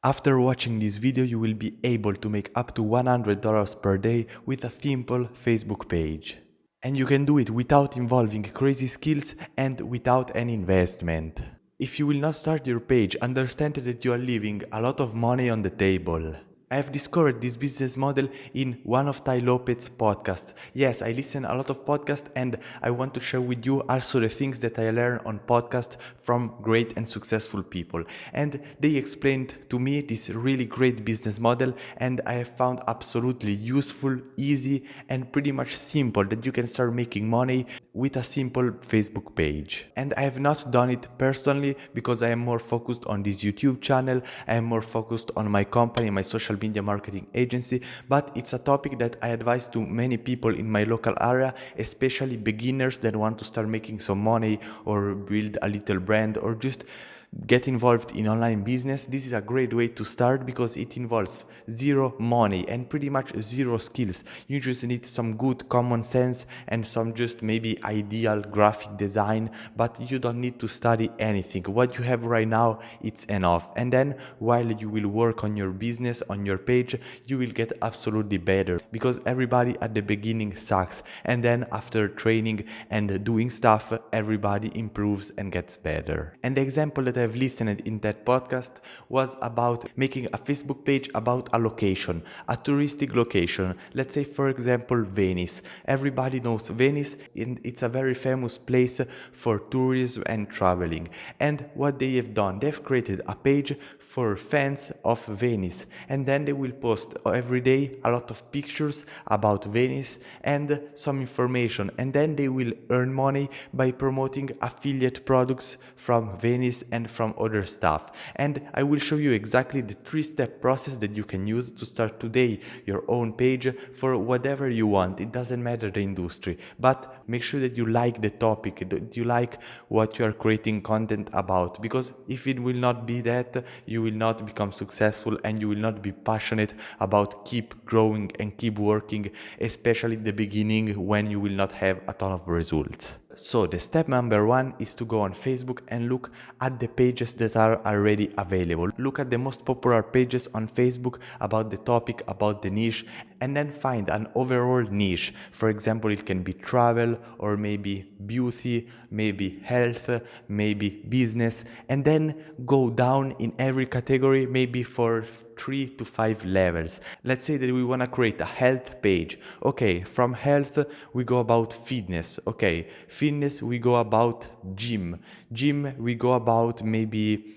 After watching this video, you will be able to make up to $100 per day with a simple Facebook page. And you can do it without involving crazy skills and without any investment. If you will not start your page, understand that you are leaving a lot of money on the table. I have discovered this business model in one of Tai Lopez's podcasts. Yes, I listen a lot of podcasts and I want to share with you also the things that I learn on podcasts from great and successful people. And they explained to me this really great business model, and I have found absolutely useful, easy, and pretty much simple that you can start making money with a simple Facebook page. And I have not done it personally because I am more focused on this YouTube channel, I am more focused on my company, my social media marketing agency, but it's a topic that I advise to many people in my local area, especially beginners that want to start making some money or build a little brand or just get involved in online business. This is a great way to start because it involves zero money and pretty much zero skills. You just need some good common sense and some just maybe ideal graphic design, but you don't need to study anything. What you have right now, it's enough. And then while you will work on your business, on your page, you will get absolutely better because everybody at the beginning sucks. And then after training and doing stuff, everybody improves and gets better. And the example that I've listened in that podcast was about making a Facebook page about a location, a touristic location. Let's say, for example, Venice. Everybody knows Venice, and it's a very famous place for tourism and traveling. And what they have done, they've created a page for fans of Venice, and then they will post every day a lot of pictures about Venice and some information, and then they will earn money by promoting affiliate products from Venice and from other stuff. And I will show you exactly the 3-step process that you can use to start today your own page for whatever you want. It doesn't matter the industry, but make sure that you like the topic, that you like what you are creating content about, because if it will not be that, you will not become successful and you will not be passionate about keep growing and keep working, especially at the beginning when you will not have a ton of results. So the step number 1 is to go on Facebook and look at the pages that are already available. Look at the most popular pages on Facebook about the topic, about the niche, and then find an overall niche. For example, it can be travel or maybe beauty, maybe health, maybe business, and then go down in every category, maybe for 3 to 5 levels. Let's say that we want to create a health page. Okay, from health we go about fitness. Okay, fitness we go about gym. Gym we go about maybe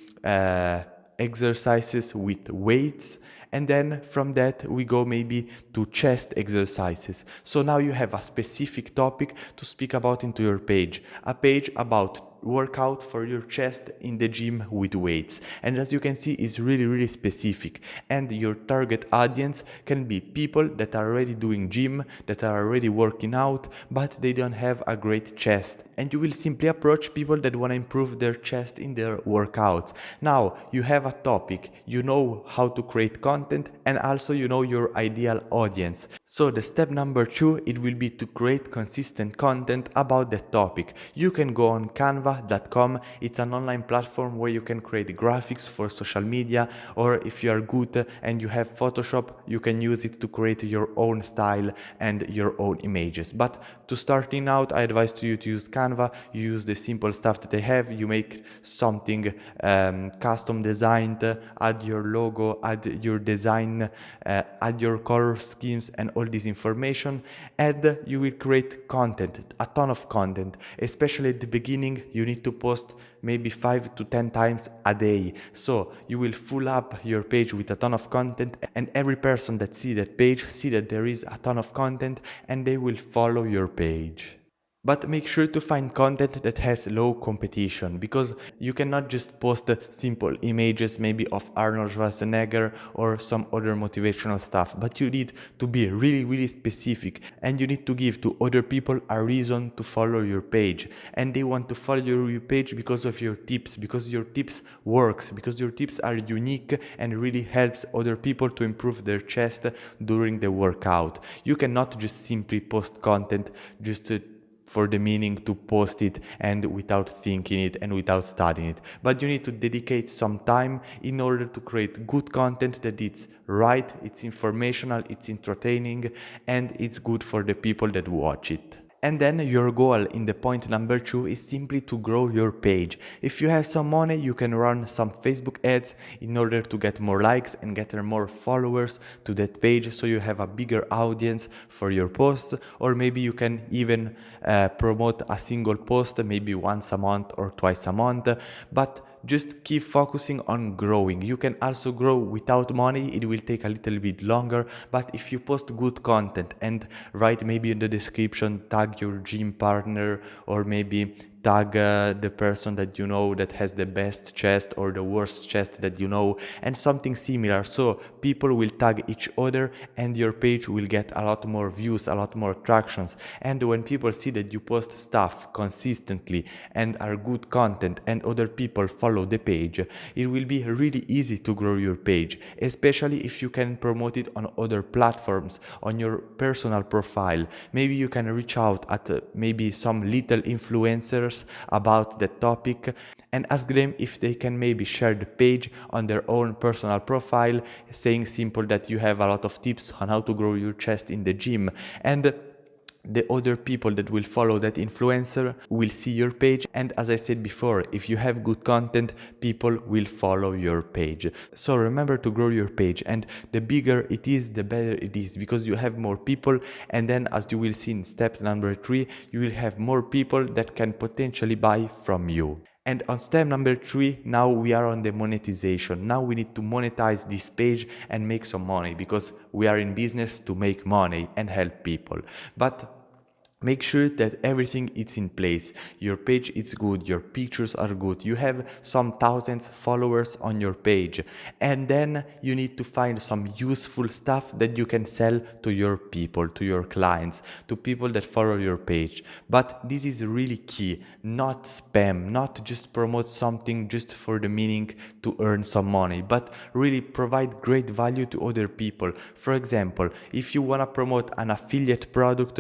exercises with weights. And then from that we go maybe to chest exercises. So now you have a specific topic to speak about into your page. A page about workout for your chest in the gym with weights. And as you can see, it's really specific. And your target audience can be people that are already doing gym, that are already working out, but they don't have a great chest. And you will simply approach people that want to improve their chest in their workouts. Now you have a topic, you know how to create content, and also you know your ideal audience. So the step number 2, it will be to create consistent content about the topic. You can go on Canva.com. It's an online platform where you can create graphics for social media, or if you are good and you have Photoshop, you can use it to create your own style and your own images. But to starting out, I advise you to use Canva. You use the simple stuff that they have. You make something custom designed, add your logo, add your design, add your color schemes and all this information, and you will create content, a ton of content. Especially at the beginning, you need to post maybe 5 to 10 times a day. So you will fill up your page with a ton of content, and every person that see that page see that there is a ton of content and they will follow your page. But make sure to find content that has low competition, because you cannot just post simple images maybe of Arnold Schwarzenegger or some other motivational stuff, but you need to be really specific, and you need to give to other people a reason to follow your page. And they want to follow your page because of your tips, because your tips works, because your tips are unique and really helps other people to improve their chest during the workout. You cannot just simply post content just to for the meaning to post it and without thinking it and without studying it. But you need to dedicate some time in order to create good content that it's right, it's informational, it's entertaining, and it's good for the people that watch it. And then your goal in the point number 2 is simply to grow your page. If you have some money, you can run some Facebook ads in order to get more likes and get more followers to that page, so you have a bigger audience for your posts. Or maybe you can even promote a single post, maybe once a month or twice a month, but just keep focusing on growing. You can also grow without money. It will take a little bit longer, but if you post good content and write maybe in the description, tag your gym partner, or maybe tag the person that you know that has the best chest or the worst chest that you know, and something similar, so people will tag each other and your page will get a lot more views, a lot more attractions. And when people see that you post stuff consistently and are good content and other people follow the page, it will be really easy to grow your page, especially if you can promote it on other platforms, on your personal profile. Maybe you can reach out at maybe some little influencers about the topic and ask them if they can maybe share the page on their own personal profile, saying simple that you have a lot of tips on how to grow your chest in the gym, and the other people that will follow that influencer will see your page. And as I said before, if you have good content, people will follow your page. So remember to grow your page, and the bigger it is, the better it is, because you have more people, and then as you will see in step number 3, you will have more people that can potentially buy from you. And on step number 3, now we are on the monetization. Now we need to monetize this page and make some money, because we are in business to make money and help people. But make sure that everything is in place. Your page is good, your pictures are good, you have some thousands followers on your page, and then you need to find some useful stuff that you can sell to your people, to your clients, to people that follow your page. But this is really key, not spam, not just promote something just for the meaning to earn some money, but really provide great value to other people. For example, if you want to promote an affiliate product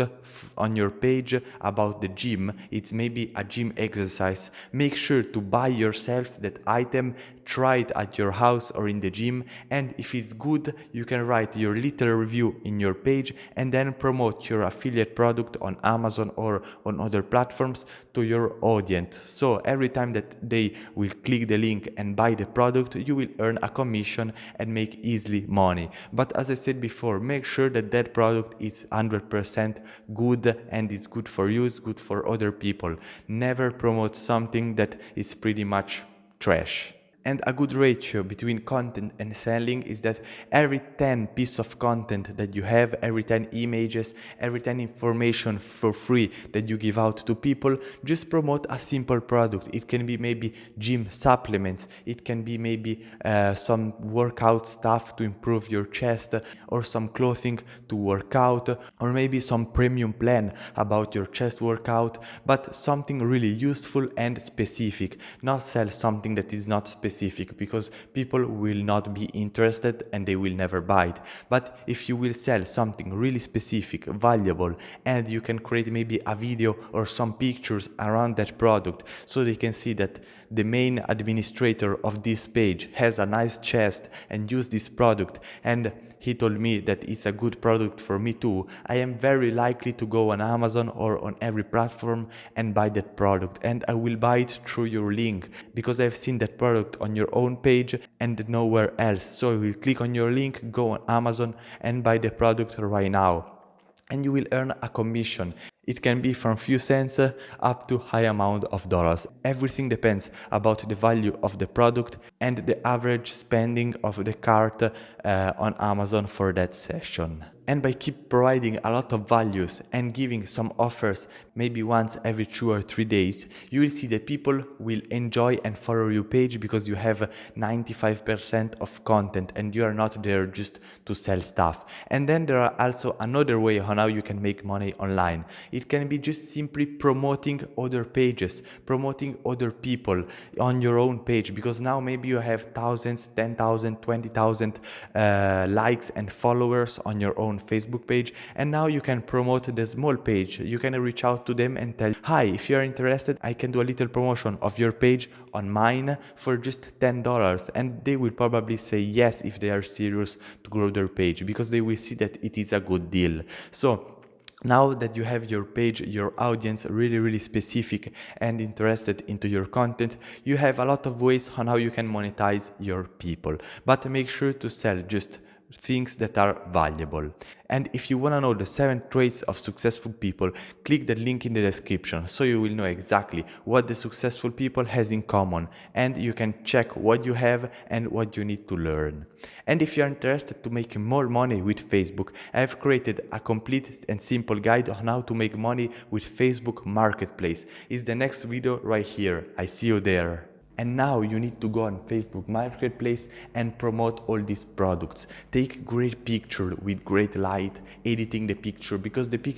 on your page about the gym, it's maybe a gym exercise, make sure to buy yourself that item, try it at your house or in the gym, and if it's good, you can write your little review in your page and then promote your affiliate product on Amazon or on other platforms to your audience. So every time that they will click the link and buy the product, you will earn a commission and make easily money. But as I said before, make sure that that product is 100% good and it's good for you, it's good for other people. Never promote something that is pretty much trash. And a good ratio between content and selling is that every 10 pieces of content that you have, every 10 images, every 10 information for free that you give out to people, just promote a simple product. It can be maybe gym supplements, it can be maybe some workout stuff to improve your chest, or some clothing to work out, or maybe some premium plan about your chest workout, but something really useful and specific. Not sell something that is not specific, because people will not be interested and they will never buy it. But if you will sell something really specific, valuable, and you can create maybe a video or some pictures around that product, so they can see that the main administrator of this page has a nice chest and use this product, and he told me that it's a good product for me too, I am very likely to go on Amazon or on every platform and buy that product, and I will buy it through your link because I've seen that product on your own page and nowhere else. So you will click on your link, go on Amazon and buy the product right now, and you will earn a commission. It can be from few cents up to high amount of dollars. Everything depends about the value of the product and the average spending of the cart on Amazon for that session. And by keep providing a lot of values and giving some offers maybe once every 2 or 3 days, you will see that people will enjoy and follow your page because you have 95% of content and you are not there just to sell stuff. And then there are also another way on how you can make money online. It can be just simply promoting other pages, promoting other people on your own page, because now maybe you have thousands, 10,000, 20,000 likes and followers on your own Facebook page, and now you can promote the small page. You can reach out to them and tell, hi, if you're interested, I can do a little promotion of your page on mine for just $10, and they will probably say yes if they are serious to grow their page, because they will see that it is a good deal. So now that you have your page, your audience really specific and interested into your content, you have a lot of ways on how you can monetize your people. But make sure to sell just things that are valuable. And if you want to know the 7 traits of successful people, click the link in the description so you will know exactly what the successful people has in common, and you can check what you have and what you need to learn. And if you're interested to make more money with Facebook, I have created a complete and simple guide on how to make money with Facebook Marketplace. It's the next video right here. I see you there. And now you need to go on Facebook Marketplace and promote all these products. Take great picture with great light, editing the picture, because the picture